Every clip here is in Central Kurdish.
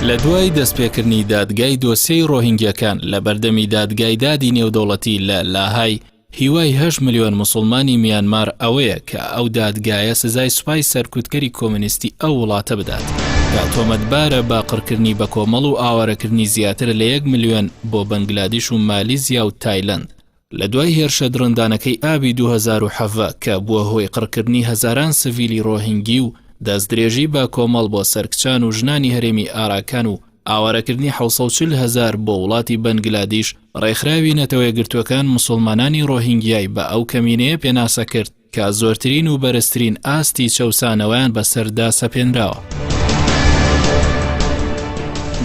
لە دوای دەستپێکردنی دادگای دۆسیەی ڕۆهینگیەکان لە بەردەمی دادگای دادی نێودەوڵەتی لە لاهای هیوای 8 ملیۆن مسلمانی میانمار ئەوەیە کە ئەو دادگایە سزای سوپای سەرکوتکەری کۆمونیستی ئەو وڵاتە بدات کە تۆمەتبارە باقڕکردنی بە کۆمەڵ و ئاوارەکردنی زیاتر لە 1 ملیۆن بۆ بەنگلادیش و مالیزیا و تایلەند لە دوای هێرشە درندانەکەی ئابی 2007 کە بووە هۆی قڕکردنی هەزاران سڤیلی ڕۆهینگی و دەستدرێژی بە کۆمەڵ بۆ سەرکچان و ژنانی هەرێمی ئاراکان و ئاوارەکردنی 740,000 بۆ وڵاتی بەنگلادیش ڕێکخراوی نەتەوە یەکگرتووەکان مسلمانانی ڕۆهینگیای بە ئەو کەمینەیە پێناسە کرد کە زۆرترین و بەرزترین ئاستی چەوسانەوەیان بەسەردا سەپێنراوە.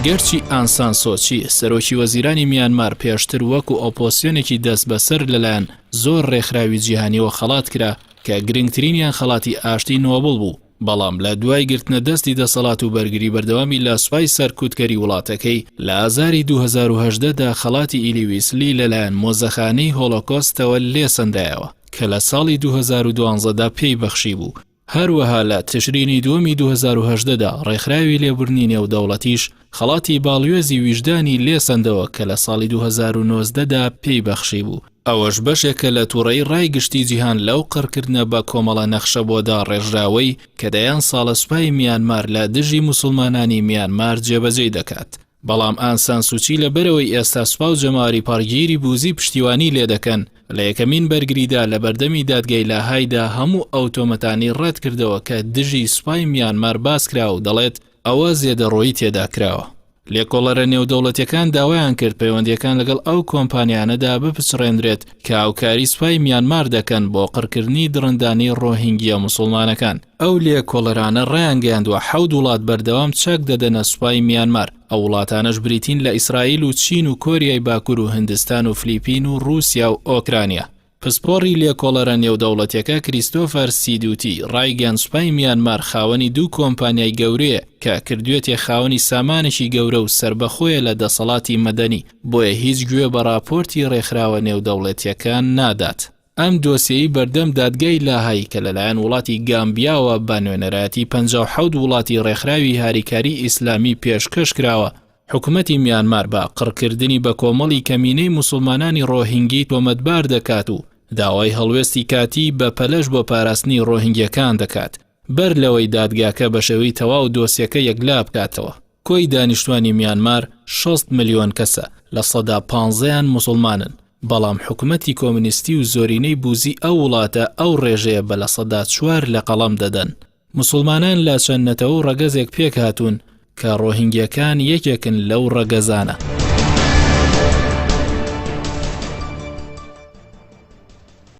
گەرچی ئانسان سۆچی سەرۆکی وەزیرانی میانمار پێشتر وەکو ئۆپۆسیۆنێکی دەست بەسەر لەلایەن زۆر ڕێکخراوی جیهانیەوە خەڵات کرا کە گرنگترینیان خەڵاتی ئاشتی نۆبڵ بوو، بەڵام لە دوای گرتنە دەستی دەسەڵات و بەرگری بەردەوامی لە سوپای سەرکوتکەری وڵاتەکەی لە ئازاری 2018دا خەڵاتی ئیلیویسلی لەلایەن مۆزەخانەی هۆلۆکۆستەوە لێسەندایەوە کە لە ساڵی 2012دا پێی بەخشی بوو. هەروەها لە تشرینی دووەمی 2018دا ڕێکخراوی لێبوردنی نێودەوڵەتیش خەڵاتی باڵیۆزی ویژدانی لێسەندەوە کە لە ساڵی 2019دا پێی بەخشی بوو. ئەوەش بەشێکە لە تووڕەی ڕایگشتی جیهان لەو قڕکردنە بە کۆمەڵە نەخشە بۆدا ڕێژراوەی کە دەیان ساڵە سوپای میانمار لە دژی مسلمانانی میانمار جێبەجێ دەکات. بەڵام ئانسان سوچی لە بەرەوەی ئێستا سوپا و جەماوەری پارگیری بوزی پشتیوانی لێ دەکەن لە یەکەمین بەرگریدا لە بەردەمی دادگای لاهایدا هەموو ئەو تۆمەتانی ڕەت کردەوە کە دژی سوپای میانمار باس کرا و دەڵێت ئەوە زێدەڕۆیی تێدا کراوە. لێکۆڵەرە نێودەوڵەتیەکان داوایان کرد پەیوەندیەکان لەگەڵ ئەو کۆمپانیانەدا بپچڕێنرێت کە هاوکاری سوپای میانمار دەکەن بۆ قڕکردنی درندانی ڕۆهینگیە مسلمانەکان. ئەو لێکۆڵەرانە ڕایان گەیاندووە 7 وڵات بەردەوام چەک دەدەنە سوپای میانمار. ئەو وڵاتانەش بریتین لە ئیسرائیل و چین و کۆریای باکوور و هندستان و فلیپین و رووسیا و ئۆکرانیا. پسپۆڕی لێکۆڵەرە نێودەوڵەتیەکە کریستۆفەر سیدوتی ڕایگەیاند سوپای میانمار خاوەنی 2 کۆمپانیای گەورەیە کە کردوێتە خاوەنی سامانێکی گەورە و سربەخۆیە لە دەسەڵاتی مەدەنی، بۆیە هیچ گوێ بە راپۆرتی ڕێکخراوە نێودەوڵەتیەکان نادات. ئەم دۆسیەی بەردەم دادگای لاهایی کە لەلایەن وڵاتی گامبیاوە بە نوێنەراتی 57 وڵاتی ڕێکخراوی هاریکاری ئیسلامی پێشکەش کراوە حکومەتی میانمار بە قڕکردنی بە کۆمەڵی کەمینەی مسلمانانی ڕۆهینگی تۆمەتبار دەکات و داوای هەڵوێستی کاتی بە پەلەش بۆ پاراستنی ڕۆهینگیەکان دەکات بەر لەوەی دادگاکە بە شێوەی تەواو دۆسیەکە یەکلا بکاتەوە. کۆی دانیشتوانی میانمار 6 ملیۆن کەسە، لە سەدا 15یان مسلمانن، بەڵام حکومەتی کۆمونیستی و زۆرینەی بوزی ئەو وڵاتە ئەو ڕێژەیە بە لە سەدا 4 لە قەڵەم دەدەن. مسلمانان لا چەندنەتەوە ڕەگەزێک پێک هاتوون کە ڕۆهینگیەکان یەکێکن لەو ڕەگەزانە.